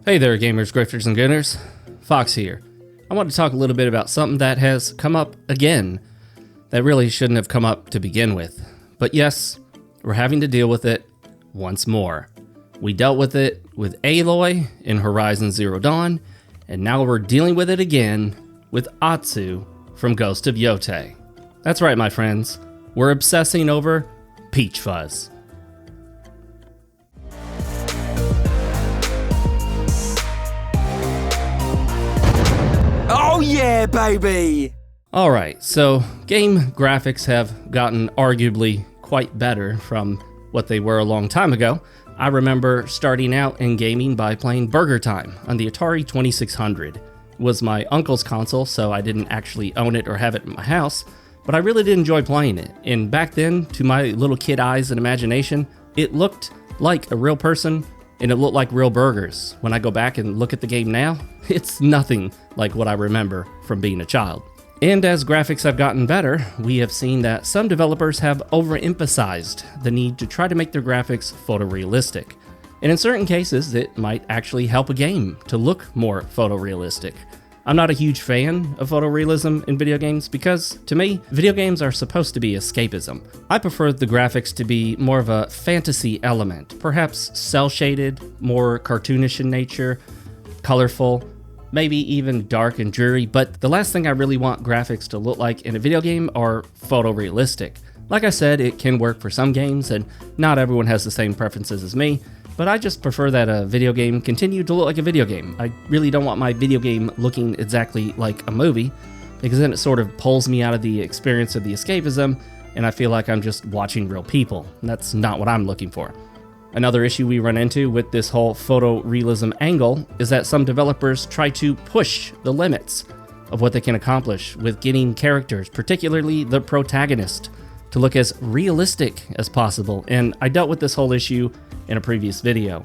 Hey there gamers, grifters, and gooners. Fox here. I want to talk a little bit about something that has come up again that really shouldn't have come up to begin with. But yes, we're having to deal with it once more. We dealt with it with Aloy in Horizon Zero Dawn, and now we're dealing with it again with Atsu from Ghost of Yotei. That's right, my friends. We're obsessing over Peach Fuzz. Oh yeah, baby! Alright, so game graphics have gotten arguably quite better from what they were a long time ago. I remember starting out in gaming by playing Burger Time on the Atari 2600. It was my uncle's console, so I didn't actually own it or have it in my house, but I really did enjoy playing it. And back then, to my little kid eyes and imagination, it looked like a real person and it looked like real burgers. When I go back and look at the game now, it's nothing like what I remember from being a child. And as graphics have gotten better, we have seen that some developers have overemphasized the need to try to make their graphics photorealistic. And in certain cases, it might actually help a game to look more photorealistic. I'm not a huge fan of photorealism in video games because, to me, video games are supposed to be escapism. I prefer the graphics to be more of a fantasy element, perhaps cel-shaded, more cartoonish in nature, colorful, maybe even dark and dreary, but the last thing I really want graphics to look like in a video game are photorealistic. Like I said, it can work for some games, and not everyone has the same preferences as me, but I just prefer that a video game continue to look like a video game. I really don't want my video game looking exactly like a movie, because then it sort of pulls me out of the experience of the escapism, and I feel like I'm just watching real people. That's not what I'm looking for. Another issue we run into with this whole photorealism angle is that some developers try to push the limits of what they can accomplish with getting characters, particularly the protagonist, to look as realistic as possible, and I dealt with this whole issue in a previous video.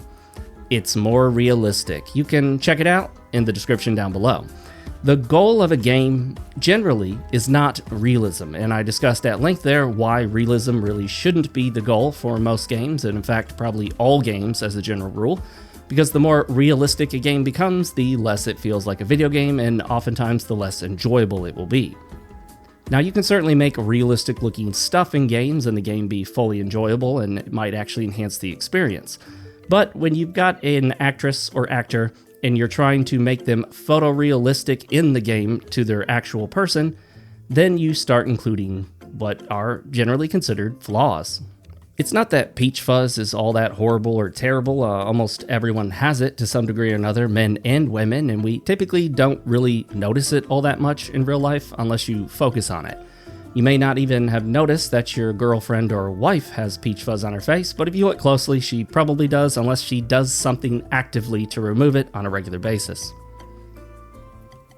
It's more realistic. You can check it out in the description down below. The goal of a game generally is not realism, and I discussed at length there why realism really shouldn't be the goal for most games, and in fact probably all games as a general rule, because the more realistic a game becomes, the less it feels like a video game, and oftentimes the less enjoyable it will be. Now, you can certainly make realistic looking stuff in games and the game be fully enjoyable, and it might actually enhance the experience. But when you've got an actress or actor and you're trying to make them photorealistic in the game to their actual person, then you start including what are generally considered flaws. It's not that Peach Fuzz is all that horrible or terrible. Almost everyone has it to some degree or another, men and women, and we typically don't really notice it all that much in real life unless you focus on it. You may not even have noticed that your girlfriend or wife has Peach Fuzz on her face, but if you look closely, she probably does unless she does something actively to remove it on a regular basis.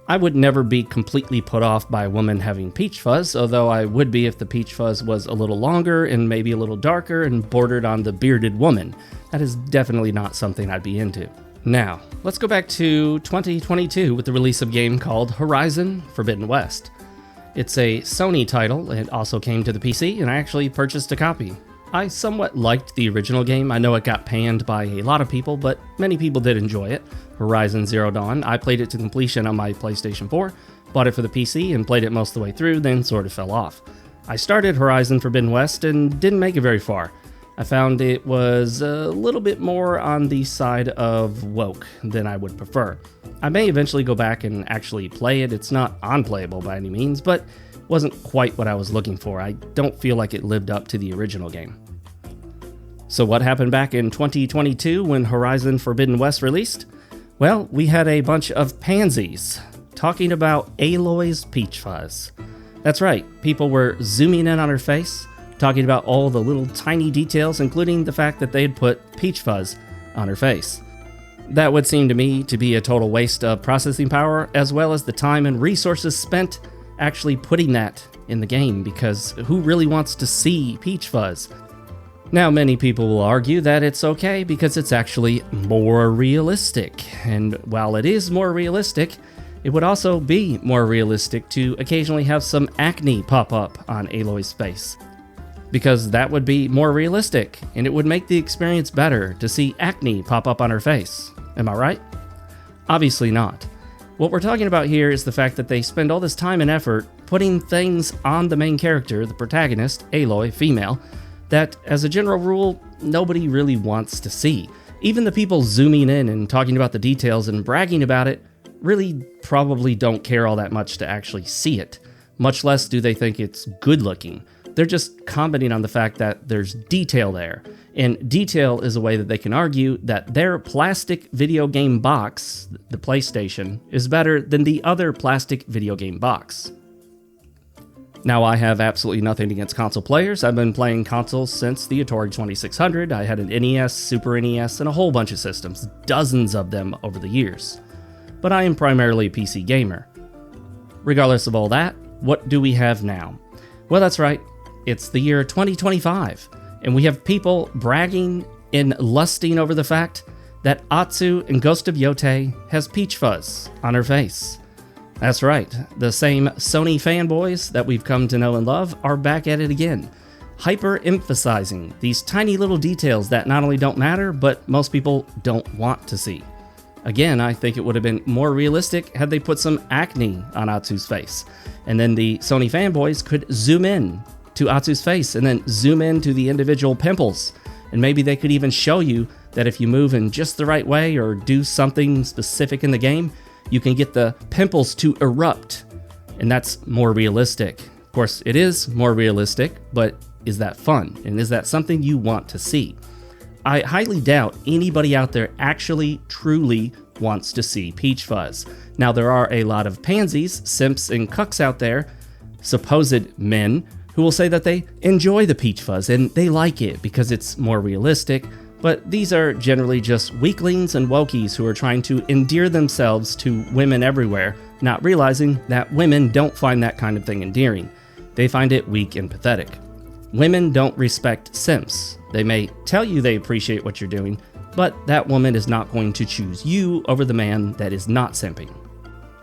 I would never be completely put off by a woman having peach fuzz, although I would be if the peach fuzz was a little longer and maybe a little darker and bordered on the bearded woman. That is definitely not something I'd be into. Now, let's go back to 2022 with the release of a game called Horizon Forbidden West. It's a Sony title. It also came to the PC, and I actually purchased a copy. I somewhat liked the original game. I know it got panned by a lot of people, but many people did enjoy it. Horizon Zero Dawn. I played it to completion on my PlayStation 4, bought it for the PC, and played it most of the way through, then sort of fell off. I started Horizon Forbidden West and didn't make it very far. I found it was a little bit more on the side of woke than I would prefer. I may eventually go back and actually play it. It's not unplayable by any means, but wasn't quite what I was looking for. I don't feel like it lived up to the original game. So what happened back in 2022 when Horizon Forbidden West released? Well, we had a bunch of pansies talking about Aloy's Peach Fuzz. That's right, people were zooming in on her face, talking about all the little tiny details, including the fact that they had put Peach Fuzz on her face. That would seem to me to be a total waste of processing power, as well as the time and resources spent actually putting that in the game, because who really wants to see Peach Fuzz? Now, many people will argue that it's okay because it's actually more realistic, and while it is more realistic, it would also be more realistic to occasionally have some acne pop up on Aloy's face, because that would be more realistic, and it would make the experience better to see acne pop up on her face. Am I right? Obviously not. What we're talking about here is the fact that they spend all this time and effort putting things on the main character, the protagonist, Aloy, female, that as a general rule, nobody really wants to see. Even the people zooming in and talking about the details and bragging about it really probably don't care all that much to actually see it. Much less do they think it's good looking. They're just commenting on the fact that there's detail there. And detail is a way that they can argue that their plastic video game box, the PlayStation, is better than the other plastic video game box. Now, I have absolutely nothing against console players. I've been playing consoles since the Atari 2600. I had an NES, Super NES, and a whole bunch of systems, dozens of them over the years. But I am primarily a PC gamer. Regardless of all that, what do we have now? Well, that's right. It's the year 2025, and we have people bragging and lusting over the fact that Atsu in Ghost of Yotei has peach fuzz on her face. That's right, the same Sony fanboys that we've come to know and love are back at it again, hyper-emphasizing these tiny little details that not only don't matter, but most people don't want to see. Again, I think it would have been more realistic had they put some acne on Atsu's face, and then the Sony fanboys could zoom in to Atsu's face and then zoom in to the individual pimples, and maybe they could even show you that if you move in just the right way or do something specific in the game, you can get the pimples to erupt, and that's more realistic. Of course, it is more realistic, but is that fun? And is that something you want to see? I highly doubt anybody out there actually, truly wants to see peach fuzz. Now, there are a lot of pansies, simps, and cucks out there, supposed men, who will say that they enjoy the peach fuzz and they like it because it's more realistic, but these are generally just weaklings and wokies who are trying to endear themselves to women everywhere, not realizing that women don't find that kind of thing endearing. They find it weak and pathetic. Women don't respect simps. They may tell you they appreciate what you're doing, but that woman is not going to choose you over the man that is not simping.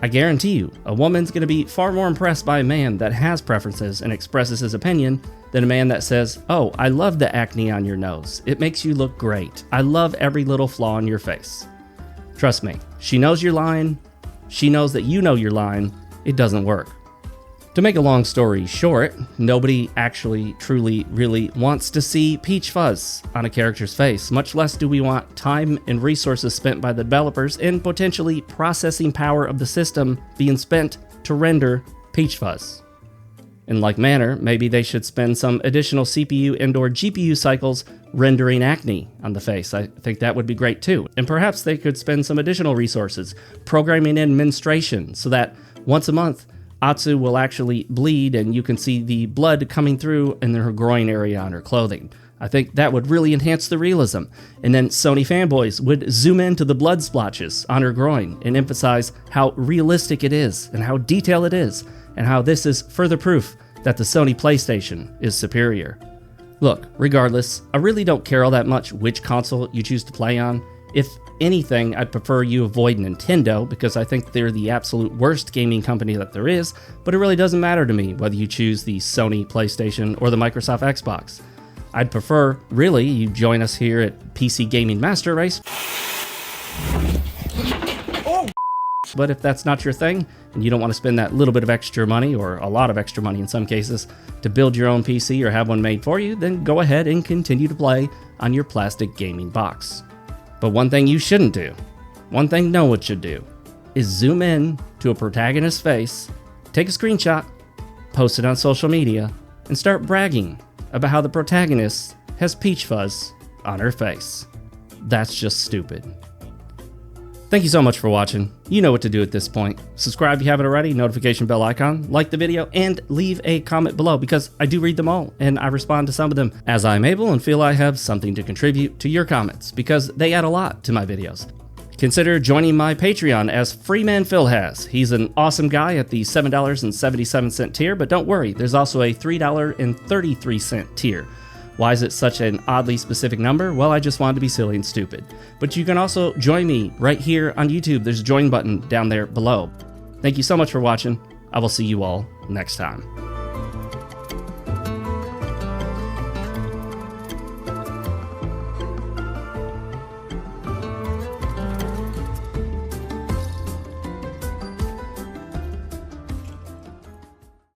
I guarantee you, a woman's going to be far more impressed by a man that has preferences and expresses his opinion than a man that says, "Oh, I love the acne on your nose. It makes you look great. I love every little flaw on your face." Trust me, she knows you're lying. She knows that you know you're lying. It doesn't work. To make a long story short, nobody actually, truly, really wants to see peach fuzz on a character's face, much less do we want time and resources spent by the developers and potentially processing power of the system being spent to render peach fuzz. In like manner, maybe they should spend some additional CPU and/or GPU cycles rendering acne on the face. I think that would be great too. And perhaps they could spend some additional resources programming in menstruation so that once a month, Atsu will actually bleed and you can see the blood coming through in her groin area on her clothing. I think that would really enhance the realism. And then Sony fanboys would zoom into the blood splotches on her groin and emphasize how realistic it is and how detailed it is and how this is further proof that the Sony PlayStation is superior. Look, regardless, I really don't care all that much which console you choose to play on. If anything, I'd prefer you avoid Nintendo because I think they're the absolute worst gaming company that there is, but it really doesn't matter to me whether you choose the Sony PlayStation or the Microsoft Xbox. I'd prefer, really, you join us here at PC Gaming Master Race. But if that's not your thing, and you don't want to spend that little bit of extra money, or a lot of extra money in some cases, to build your own PC or have one made for you, then go ahead and continue to play on your plastic gaming box. But one thing you shouldn't do, one thing no one should do, is zoom in to a protagonist's face, take a screenshot, post it on social media, and start bragging about how the protagonist has peach fuzz on her face. That's just stupid. Thank you so much for watching. You know what to do at this point. Subscribe if you haven't already, notification bell icon, like the video, and leave a comment below because I do read them all and I respond to some of them as I'm able and feel I have something to contribute to your comments because they add a lot to my videos. Consider joining my Patreon as Freeman Phil has. He's an awesome guy at the $7.77 tier, but don't worry, there's also a $3.33 tier. Why is it such an oddly specific number? Well, I just wanted to be silly and stupid. But you can also join me right here on YouTube. There's a join button down there below. Thank you so much for watching. I will see you all next time.